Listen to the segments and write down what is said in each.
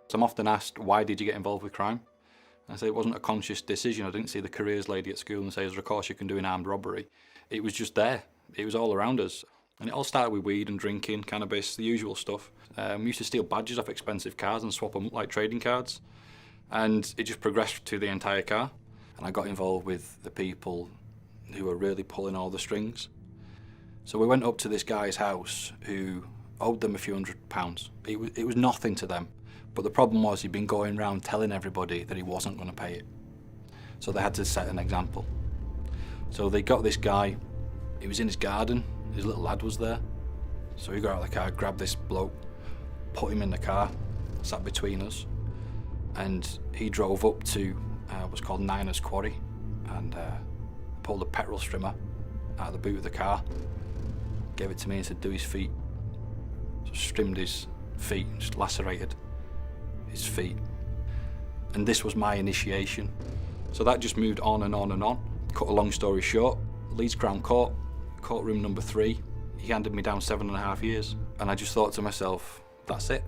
So I'm often asked, why did you get involved with crime? And I say it wasn't a conscious decision. I didn't see the careers lady at school and say, there's a course you can do in armed robbery. It was just there. It was all around us. And it all started with weed and drinking, cannabis, the usual stuff. We used to steal badges off expensive cars and swap them up like trading cards. And it just progressed to the entire car. And I got involved with the people who were really pulling all the strings. So we went up to this guy's house who owed them a few £100. It was nothing to them. But the problem was he'd been going around telling everybody that he wasn't going to pay it. So they had to set an example. So they got this guy, he was in his garden, his little lad was there. So he got out of the car, grabbed this bloke, put him in the car, sat between us, and he drove up to what's called Niner's Quarry and pulled a petrol strimmer out of the boot of the car, gave it to me and said, do his feet. So strimmed his feet, just lacerated his feet. And this was my initiation. So that just moved on and on and on. Cut a long story short, Leeds Crown Court, courtroom number 3, he handed me down 7.5 years. And I just thought to myself, that's it,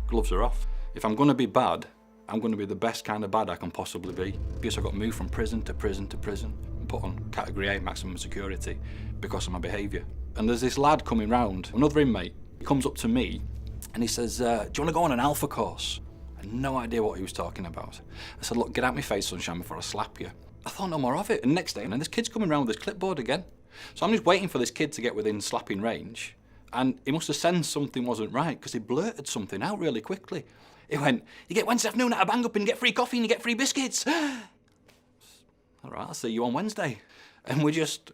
gloves are off. If I'm gonna be bad, I'm gonna be the best kind of bad I can possibly be. Because I got moved from prison to prison to prison and put on category A maximum security because of my behaviour. And there's this lad coming round, another inmate, he comes up to me and he says, do you wanna go on an alpha course? I had no idea what he was talking about. I said, look, get out my face, sunshine, before I slap you. I thought no more of it. And next day, and this kid's coming around with this clipboard again. So I'm just waiting for this kid to get within slapping range. And he must have sensed something wasn't right because he blurted something out really quickly. He went, you get Wednesday afternoon at a bang up and you get free coffee and you get free biscuits. All right, I'll see you on Wednesday. And we just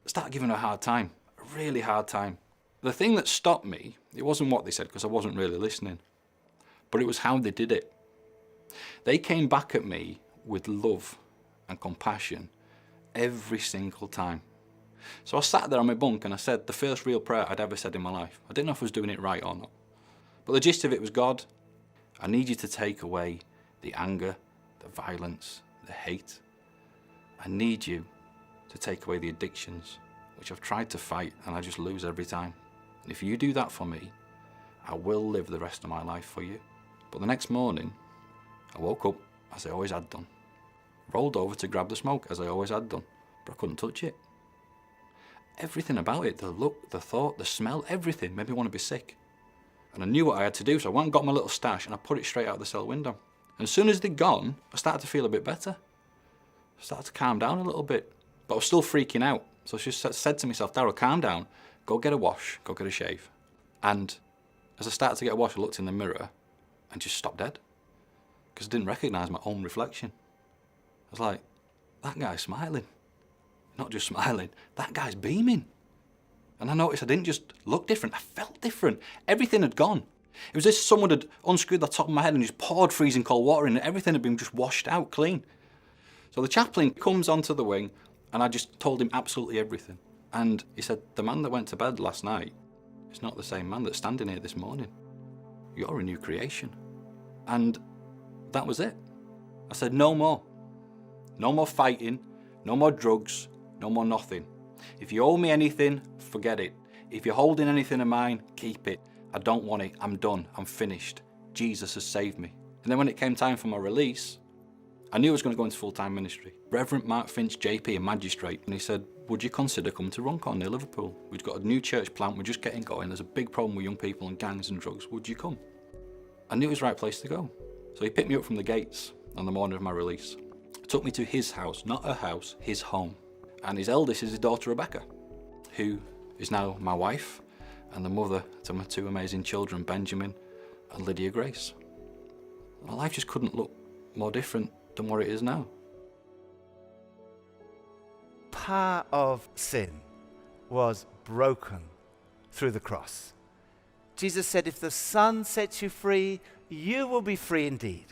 started giving her a hard time, a really hard time. The thing that stopped me, it wasn't what they said because I wasn't really listening, but it was how they did it. They came back at me with love and compassion every single time. So I sat there on my bunk and I said the first real prayer I'd ever said in my life. I didn't know if I was doing it right or not. But the gist of it was, God, I need you to take away the anger, the violence, the hate. I need you to take away the addictions, which I've tried to fight and I just lose every time. And if you do that for me, I will live the rest of my life for you. But the next morning, I woke up, as I always had done. Rolled over to grab the smoke, as I always had done, but I couldn't touch it. Everything about it, the look, the thought, the smell, everything made me want to be sick. And I knew what I had to do, so I went and got my little stash and I put it straight out the cell window. And as soon as they'd gone, I started to feel a bit better. I started to calm down a little bit, but I was still freaking out. So I just said to myself, Darrell, calm down, go get a wash, go get a shave. And as I started to get a wash, I looked in the mirror and just stopped dead. Because I didn't recognise my own reflection. I was like, that guy's smiling. Not just smiling, that guy's beaming. And I noticed I didn't just look different, I felt different. Everything had gone. It was as if someone had unscrewed the top of my head and just poured freezing cold water in, and everything had been just washed out clean. So the chaplain comes onto the wing and I just told him absolutely everything. And he said, the man that went to bed last night is not the same man that's standing here this morning. You're a new creation. And that was it. I said, no more. No more fighting, no more drugs, no more nothing. If you owe me anything, forget it. If you're holding anything of mine, keep it. I don't want it, I'm done, I'm finished. Jesus has saved me. And then when it came time for my release, I knew I was going to go into full-time ministry. Reverend Mark Finch, JP, a magistrate, and he said, would you consider coming to Runcorn near Liverpool? We've got a new church plant, we're just getting going. There's a big problem with young people and gangs and drugs. Would you come? I knew it was the right place to go. So he picked me up from the gates on the morning of my release. Took me to his house, not her house, his home. And his eldest is his daughter Rebecca, who is now my wife and the mother to my 2 amazing children, Benjamin and Lydia Grace. My life just couldn't look more different than what it is now. Power of sin was broken through the cross. Jesus said, if the Son sets you free, you will be free indeed.